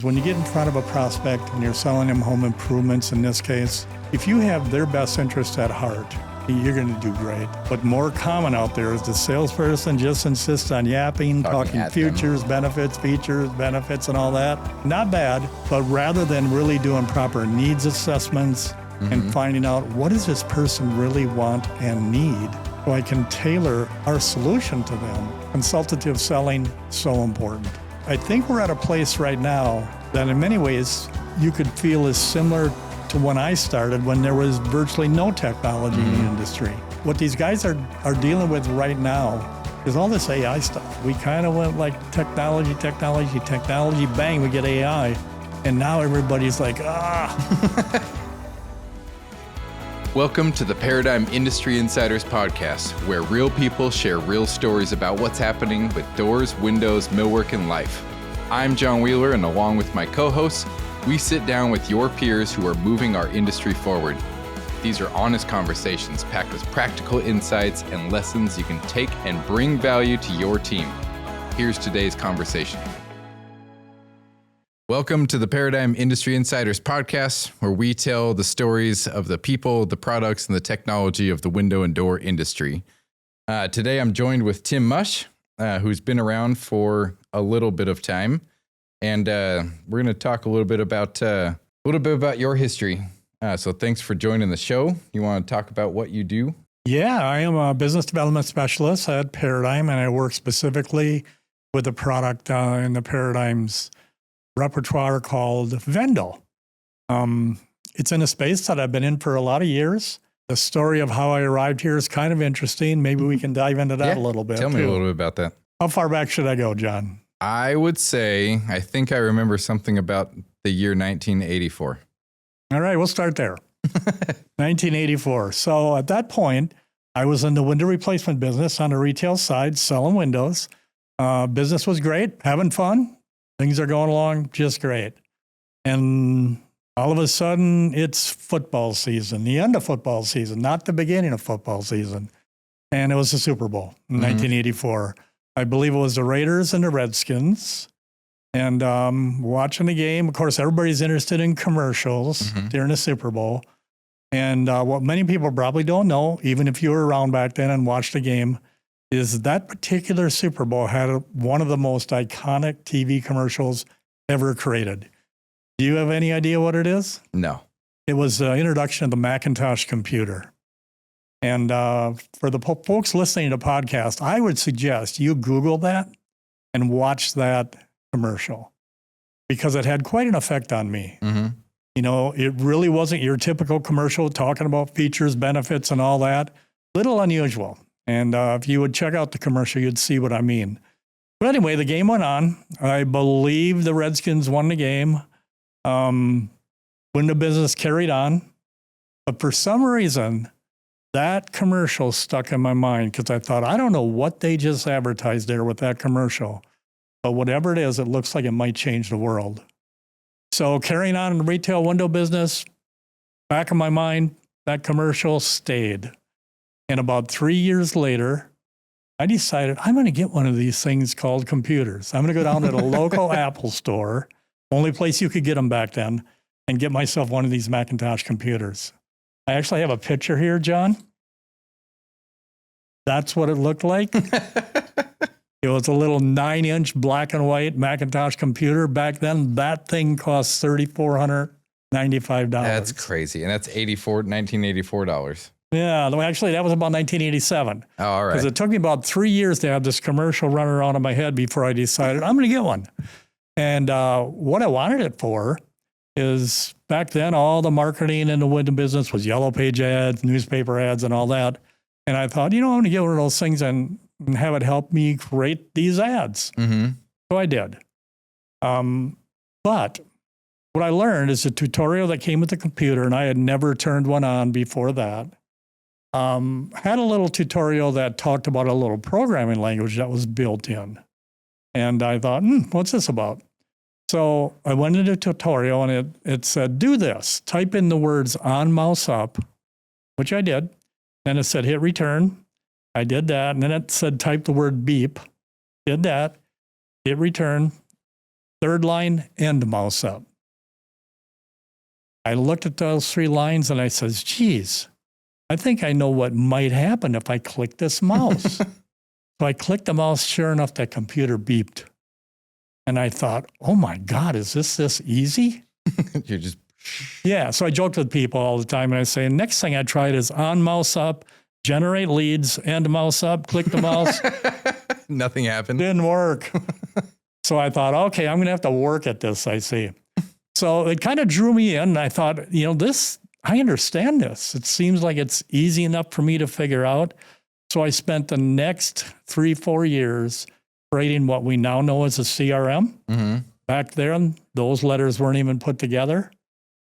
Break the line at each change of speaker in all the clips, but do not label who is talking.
When you get in front of a prospect and you're selling them home improvements in this case, if you have their best interest at heart, you're going to do great. But more common out there is the salesperson just insists on yapping, talking futures, benefits, features, benefits, and all that. Not bad, but rather than really doing proper needs assessments and finding out what does this person really want and need, so I can tailor our solution to them. Consultative selling, so important. I think we're at a place right now that in many ways you could feel is similar to when I started, when there was virtually no technology in the industry. What these guys are dealing with right now is all this AI stuff. We kind of went like technology, bang, we get AI. And now everybody's like,
Welcome to the Paradigm Industry Insiders podcast, where real people share real stories about what's happening with doors, windows, millwork, and life. I'm John Wheeler, and along with my co-hosts, we sit down with your peers who are moving our industry forward. These are honest conversations packed with practical insights and lessons you can take and bring value to your team. Here's today's conversation. Welcome to the Paradigm Industry Insiders podcast, where we tell the stories of the people, the products, and the technology of the window and door industry. Today, I'm joined with Tim Musch, who's been around for a little bit of time, and we're going to talk a little bit about your history. So, thanks for joining the show. You want to talk about what you do?
Yeah, I am a business development specialist at Paradigm, and I work specifically with a product in the Paradigm's repertoire called Vendel. It's in a space that I've been in for a lot of years. The story of how I arrived here is kind of interesting. Maybe we can dive into that a little bit.
Tell me a little bit about that.
How far back should I go, John?
I would say, I think I remember something about the year 1984.
All right, we'll start there. 1984. So at that point, I was in the window replacement business on the retail side, selling windows. Business was great, having fun. Things are going along just great. And all of a sudden, it's football season, the end of football season, not the beginning of football season. And it was the Super Bowl in 1984. I believe it was the Raiders and the Redskins. And watching the game, of course, everybody's interested in commercials during the Super Bowl. And what many people probably don't know, even if you were around back then and watched the game, is that particular Super Bowl had one of the most iconic TV commercials ever created. Do you have any idea what it is?
No.
It was the introduction of the Macintosh computer. And for the folks listening to the podcast, I would suggest you Google that and watch that commercial because it had quite an effect on me. You know, it really wasn't your typical commercial talking about features, benefits, and all that. Little unusual. And if you would check out the commercial, you'd see what I mean. But anyway, the game went on. I believe the Redskins won the game. Window business carried on. But for some reason, that commercial stuck in my mind because I thought, I don't know what they just advertised there with that commercial. But whatever it is, it looks like it might change the world. So carrying on in the retail window business, back in my mind, that commercial stayed. And about 3 years later, I decided I'm going to get one of these things called computers. I'm going to go down to the local Apple store, only place you could get them back then, and get myself one of these Macintosh computers. I actually have a picture here, John. That's what it looked like. It was a little 9-inch black and white Macintosh computer. Back then, that thing cost $3,495.
That's crazy. And that's $1984.
Yeah, actually, that was about 1987.
Oh, all right.
Because it took me about 3 years to have this commercial run around in my head before I decided I'm going to get one. And what I wanted it for is back then, all the marketing in the window business was yellow page ads, newspaper ads, and all that. And I thought, I'm going to get one of those things and have it help me create these ads. So I did. But what I learned is a tutorial that came with the computer, and I had never turned one on before that. Had a little tutorial that talked about a little programming language that was built in. And I thought, what's this about? So I went into the tutorial and it said, do this. Type in the words on mouse up, which I did. Then it said, hit return. I did that. And then it said, type the word beep. Did that. Hit return. third line, end mouse up. I looked at those 3 lines and I says, geez, I think I know what might happen if I click this mouse. So I clicked the mouse, sure enough, that computer beeped. And I thought, oh my God, is this easy?
You're just...
Yeah, so I joked with people all the time and I say, next thing I tried is on mouse up, generate leads, end mouse up, click the mouse.
Nothing happened.
Didn't work. So I thought, okay, I'm going to have to work at this, I see. So it kind of drew me in. And I thought, I understand this. It seems like it's easy enough for me to figure out. So I spent the next 3-4 years creating what we now know as a CRM.
Mm-hmm.
Back then, those letters weren't even put together.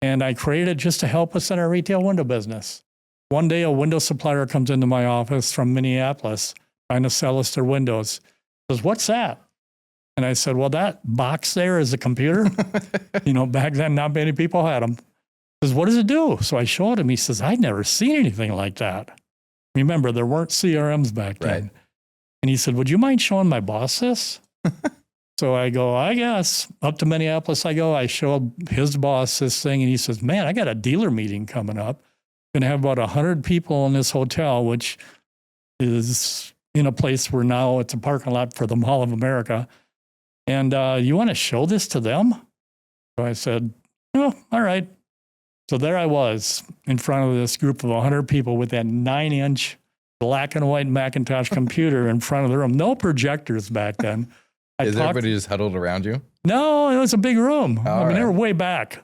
And I created it just to help us in our retail window business. One day, a window supplier comes into my office from Minneapolis trying to sell us their windows. He says, what's that? And I said, well, that box there is a computer. Back then, not many people had them. He says, what does it do? So I showed him. He says, I'd never seen anything like that. Remember, there weren't CRMs back then.
Right.
And he said, would you mind showing my boss this? So I go, I guess. Up to Minneapolis I go. I show his boss this thing. And he says, man, I got a dealer meeting coming up. Going to have about 100 people in this hotel, which is in a place where now it's a parking lot for the Mall of America. And you want to show this to them? So I said, oh, all right. So there I was in front of this group of 100 people with that 9-inch black and white Macintosh computer in front of the room. No projectors back then.
Is everybody just huddled around you?
No, it was a big room.
All
they were way back.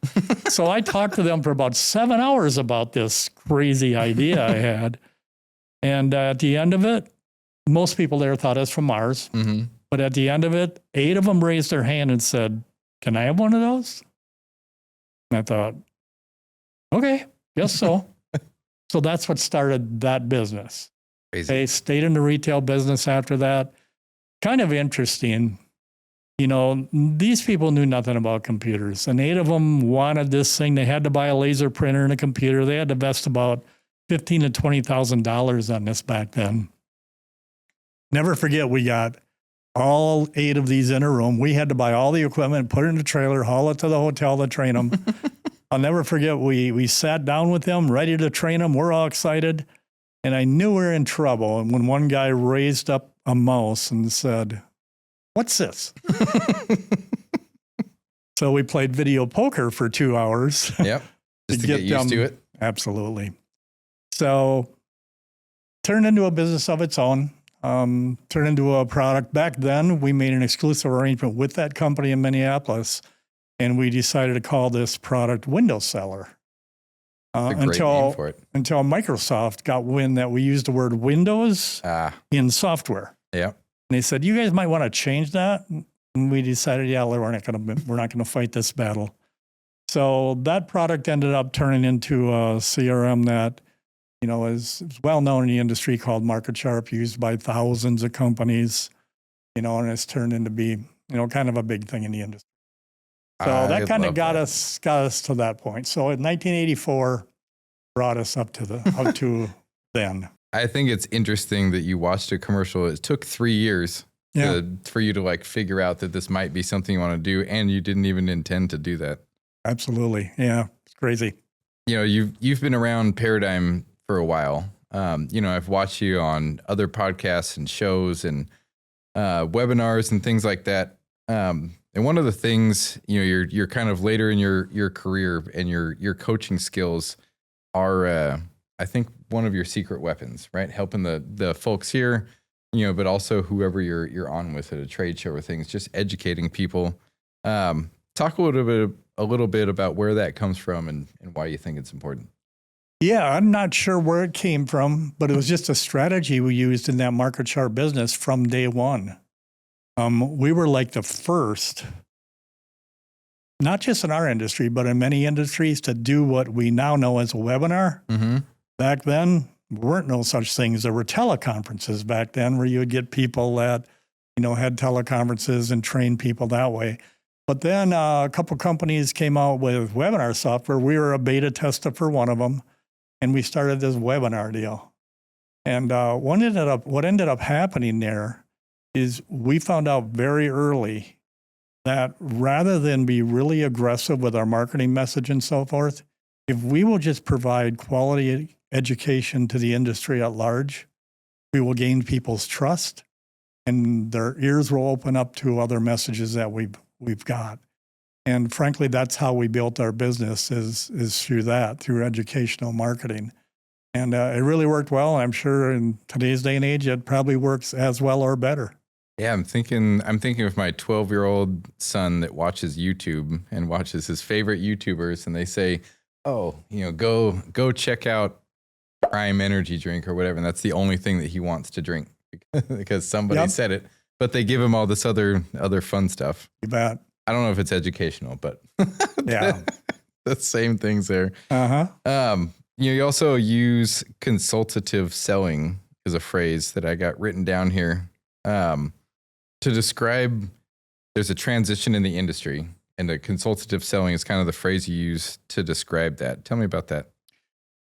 So I talked to them for about 7 hours about this crazy idea I had. And at the end of it, most people there thought it was from Mars.
Mm-hmm.
But at the end of it, 8 of them raised their hand and said, can I have one of those? And I thought, okay, guess so. So that's what started that business.
Crazy.
I stayed in the retail business after that. Kind of interesting. These people knew nothing about computers, and 8 of them wanted this thing. They had to buy a laser printer and a computer. They had to invest about $15,000 to $20,000 on this back then. Never forget, we got all 8 of these in a room. We had to buy all the equipment, put it in a trailer, haul it to the hotel to train them. I'll never forget, we sat down with them, ready to train them. We're all excited, and I knew we were in trouble. And when one guy raised up a mouse and said, what's this? So we played video poker for 2 hours.
Yep. Just to get used to it.
Absolutely. So turned into a business of its own, turned into a product. Back then, we made an exclusive arrangement with that company in Minneapolis, and we decided to call this product Window Seller. Until Microsoft got wind that we used the word Windows in software.
Yeah.
And they said, you guys might want to change that. And we decided, we're not going to fight this battle. So that product ended up turning into a CRM that, is well known in the industry, called MarketSharp, used by thousands of companies, and it's turned into be, kind of a big thing in the industry. So that kind of got us to that point. So in 1984, brought us up to then.
I think it's interesting that you watched a commercial. It took 3 years for you to figure out that this might be something you want to do, and you didn't even intend to do that.
Absolutely. Yeah. It's crazy.
You've been around Paradigm for a while. I've watched you on other podcasts and shows and webinars and things like that. And one of the things, you're kind of later in your career, and your coaching skills are, I think, one of your secret weapons, right? Helping the folks here, but also whoever you're on with at a trade show or things, just educating people. Talk a little bit about where that comes from and why you think it's important.
Yeah, I'm not sure where it came from, but it was just a strategy we used in that MarketSharp business from day one. We were like the first, not just in our industry, but in many industries, to do what we now know as a webinar.
Mm-hmm.
Back then, there weren't no such things. There were teleconferences back then where you would get people that, had teleconferences and train people that way. But then a couple companies came out with webinar software. We were a beta tester for one of them, and we started this webinar deal. And what ended up happening there is we found out very early that rather than be really aggressive with our marketing message and so forth, if we will just provide quality education to the industry at large, we will gain people's trust and their ears will open up to other messages that we've got. And frankly, that's how we built our business is through educational marketing. And it really worked well. I'm sure in today's day and age, it probably works as well or better.
Yeah, I'm thinking of my 12-year-old son that watches YouTube and watches his favorite YouTubers, and they say, "Oh, go check out Prime Energy drink or whatever." And that's the only thing that he wants to drink because somebody said it. But they give him all this other fun stuff.
You bet.
I don't know if it's educational, but
yeah,
the same things there. You also use consultative selling as a phrase that I got written down here to describe there's a transition in the industry, and the consultative selling is kind of the phrase you use to describe that. Tell me about that.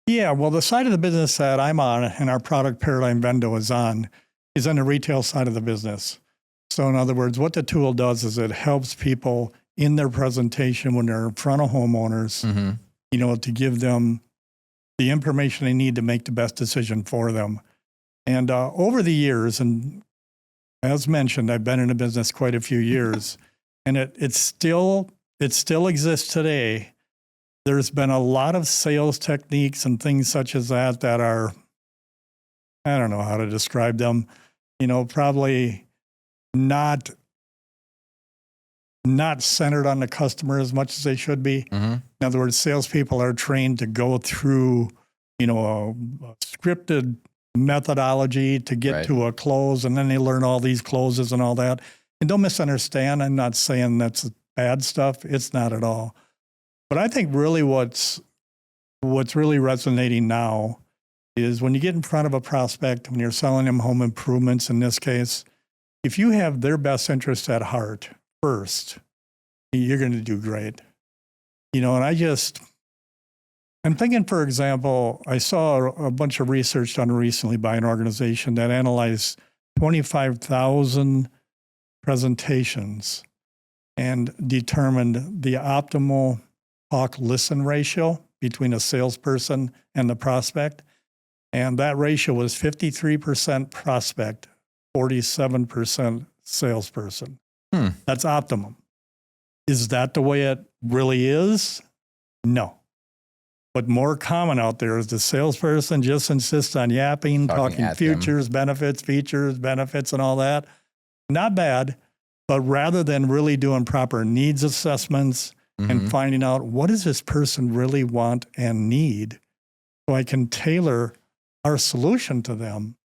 Yeah, well, the side of the business that I'm on and our product Paradigm Vendo is on the retail side of the business. So in other words, what the tool does is it helps people in their presentation when they're in front of homeowners, to give them the information they need to make the best decision for them. And over the years, and as mentioned, I've been in the business quite a few years, and it still exists today. There's been a lot of sales techniques and things such as that are, I don't know how to describe them, probably not centered on the customer as much as they should be. In other words, salespeople are trained to go through, a scripted methodology to get to a close, and then they learn all these closes and all that. And don't misunderstand, I'm not saying that's bad stuff. It's not at all. But I think really what's really resonating now is when you get in front of a prospect, when you're selling them home improvements in this case, if you have their best interest at heart first, you're going to do great. And I'm thinking, for example, I saw a bunch of research done recently by an organization that analyzed 25,000 presentations and determined the optimal talk-listen ratio between a salesperson and the prospect. And that ratio was 53% prospect, 47% salesperson. That's optimum. Is that the way it really is? No. But more common out there is the salesperson just insists on yapping, talking futures, benefits, features, benefits, and all that. Not bad, but rather than really doing proper needs assessments and finding out what does this person really want and need, so I can tailor our solution to them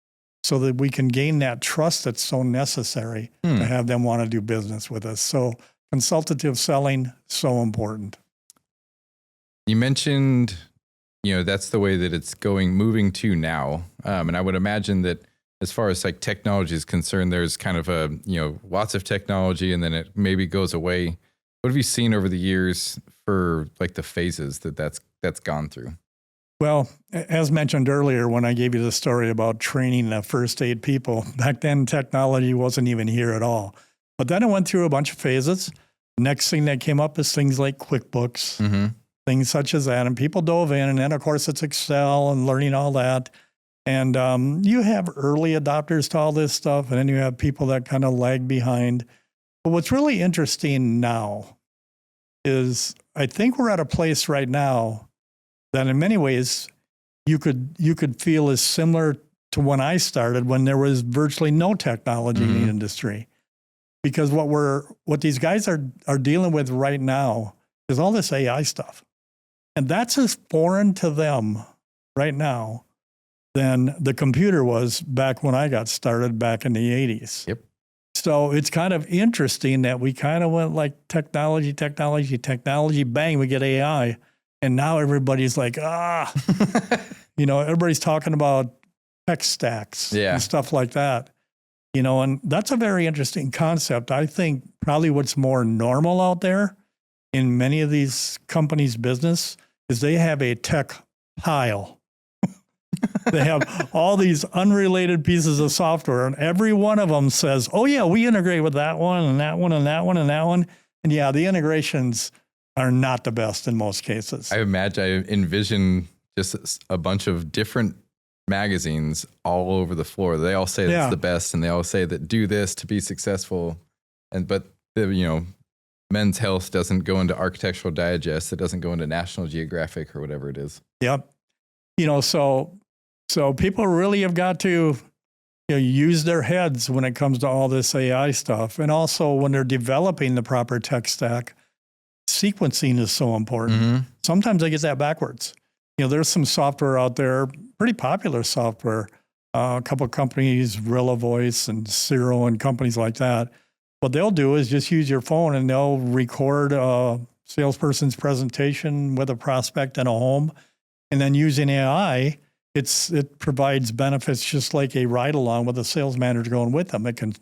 so that we can gain that trust that's so necessary to have them want to do business with us. So consultative selling, so important.
You mentioned, that's the way that it's moving to now. And I would imagine that as far as like technology is concerned, there's kind of lots of technology and then it maybe goes away. What have you seen over the years for like the phases that's gone through?
Well, as mentioned earlier, when I gave you the story about training the first aid people, back then technology wasn't even here at all. But then it went through a bunch of phases. Next thing that came up is things like QuickBooks, things such as that. And people dove in. And then, of course, it's Excel and learning all that. And you have early adopters to all this stuff. And then you have people that kind of lag behind. But what's really interesting now is I think we're at a place right now that in many ways you could feel is similar to when I started, when there was virtually no technology in the industry. Because what these guys are dealing with right now is all this AI stuff. And that's as foreign to them right now than the computer was back when I got started back in the 80s.
Yep.
So it's kind of interesting that we kind of went like technology, bang, we get AI. And now everybody's like, everybody's talking about tech stacks and stuff like that. And that's a very interesting concept. I think probably what's more normal out there in many of these companies' business is they have a tech pile. They have all these unrelated pieces of software, and every one of them says, oh, yeah, we integrate with that one and that one and that one and that one. And yeah, the integrations are not the best in most cases.
I envision just a bunch of different magazines all over the floor. They all say it's the best, and they all say that do this to be successful. But Men's Health doesn't go into Architectural Digest. It doesn't go into National Geographic or whatever it is.
Yep. So people really have got to use their heads when it comes to all this AI stuff. And also when they're developing the proper tech stack, sequencing is so important.
Mm-hmm.
Sometimes I get that backwards. There's some software out there, pretty popular software, a couple of companies, Rilla Voice and Xero and companies like that. What they'll do is just use your phone and they'll record a salesperson's presentation with a prospect in a home. And then using AI, it provides benefits just like a ride along with a sales manager going with them. It can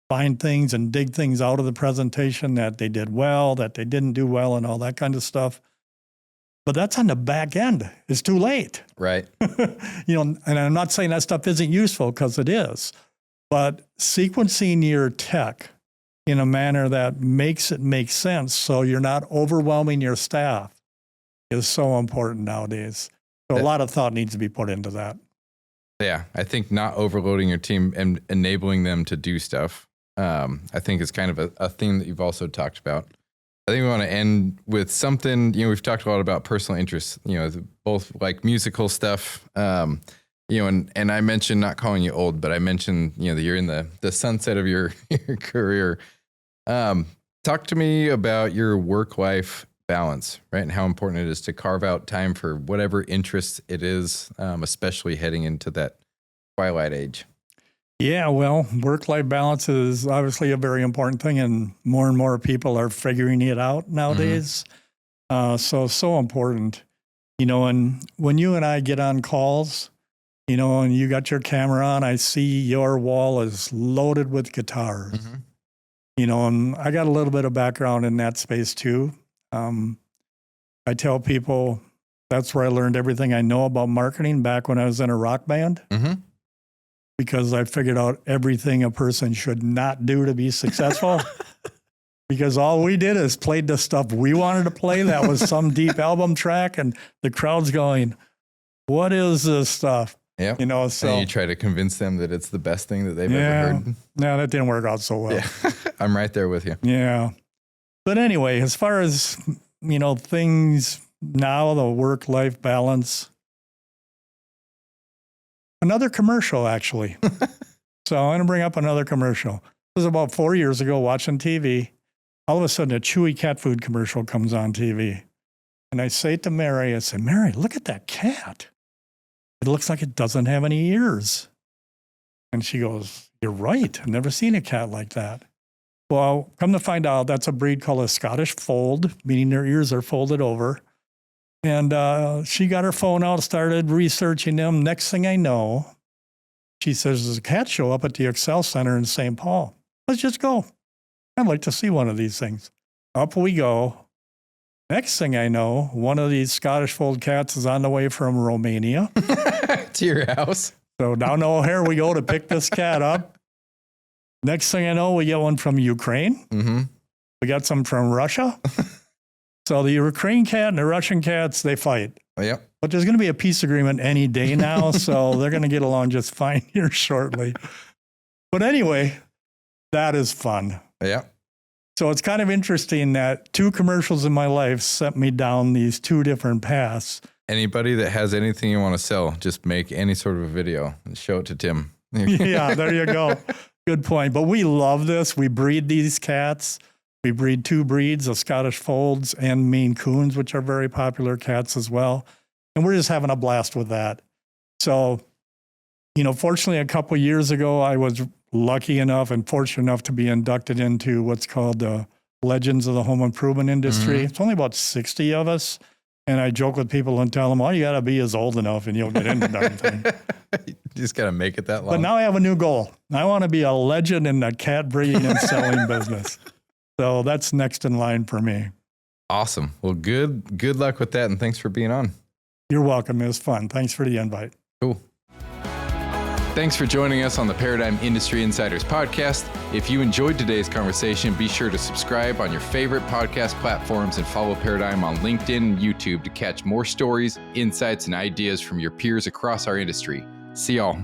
find things and dig things out of the presentation that they did well, that they didn't do well, and all that kind of stuff. But that's on the back end. It's too late.
Right.
And I'm not saying that stuff isn't useful, because it is. But sequencing your tech in a manner that makes it make sense so you're not overwhelming your staff is so important nowadays. So a lot of thought needs to be put into that.
Yeah, I think not overloading your team and enabling them to do stuff, I think is kind of a theme that you've also talked about. I think we want to end with something, we've talked a lot about personal interests, both like musical stuff, and I mentioned not calling you old, but I mentioned, that you're in the sunset of your career. Talk to me about your work-life balance, right? And how important it is to carve out time for whatever interest it is, especially heading into that twilight age.
Yeah, well, work-life balance is obviously a very important thing, and more people are figuring it out nowadays. Mm-hmm. So important, and when you and I get on calls, and you got your camera on, I see your wall is loaded with guitars, mm-hmm. And I got a little bit of background in that space too. I tell people that's where I learned everything I know about marketing back when I was in a rock band, mm-hmm. because I figured out everything a person should not do to be successful. Because all we did is played the stuff we wanted to play. That was some deep album track, and the crowd's going, "What is this stuff?"
Yeah,
So
and you try to convince them that it's the best thing that they've ever heard.
No, that didn't work out so well.
Yeah. I'm right there with you.
Yeah. But anyway, as far as, things now, the work-life balance, another commercial, actually. So I'm going to bring up another commercial. It was about 4 years ago, watching TV. All of a sudden, a Chewy cat food commercial comes on TV. And I say to Mary, Mary, look at that cat. It looks like it doesn't have any ears. And she goes, you're right. I've never seen a cat like that. Well, come to find out, that's a breed called a Scottish fold, meaning their ears are folded over. And she got her phone out, started researching them. Next thing I know, she says, there's a cat show up at the Excel Center in St. Paul. Let's just go. I'd like to see one of these things. Up we go. Next thing I know, one of these Scottish fold cats is on the way from Romania.
To your house.
So down to O'Hare we go to pick this cat up. Next thing I know, we get one from Ukraine. Mm-hmm. We got some from Russia. So the Ukraine cat and the Russian cats, they fight.
Yep.
But there's going to be a peace agreement any day now, so they're going to get along just fine here shortly. But anyway, that is fun.
Yeah.
So it's kind of interesting that 2 commercials in my life sent me down these 2 different paths.
Anybody that has anything you want to sell, just make any sort of a video and show it to Tim.
Yeah, there you go. Good point. But we love this. We breed these cats. We breed 2 breeds of Scottish Folds and Maine Coons, which are very popular cats as well. And we're just having a blast with that. So, fortunately, a couple of years ago, I was lucky enough and fortunate enough to be inducted into what's called the Legends of the Home Improvement Industry. Mm-hmm. It's only about 60 of us. And I joke with people and tell them, all you got to be is old enough and you'll get into that thing.
You just got to make it that long.
But now I have a new goal. I want to be a legend in the cat breeding and selling business. So that's next in line for me.
Awesome. Well, good luck with that. And thanks for being on.
You're welcome. It was fun. Thanks for the invite.
Cool. Thanks for joining us on the Paradigm Industry Insiders podcast. If you enjoyed today's conversation, be sure to subscribe on your favorite podcast platforms and follow Paradigm on LinkedIn and YouTube to catch more stories, insights, and ideas from your peers across our industry. See y'all.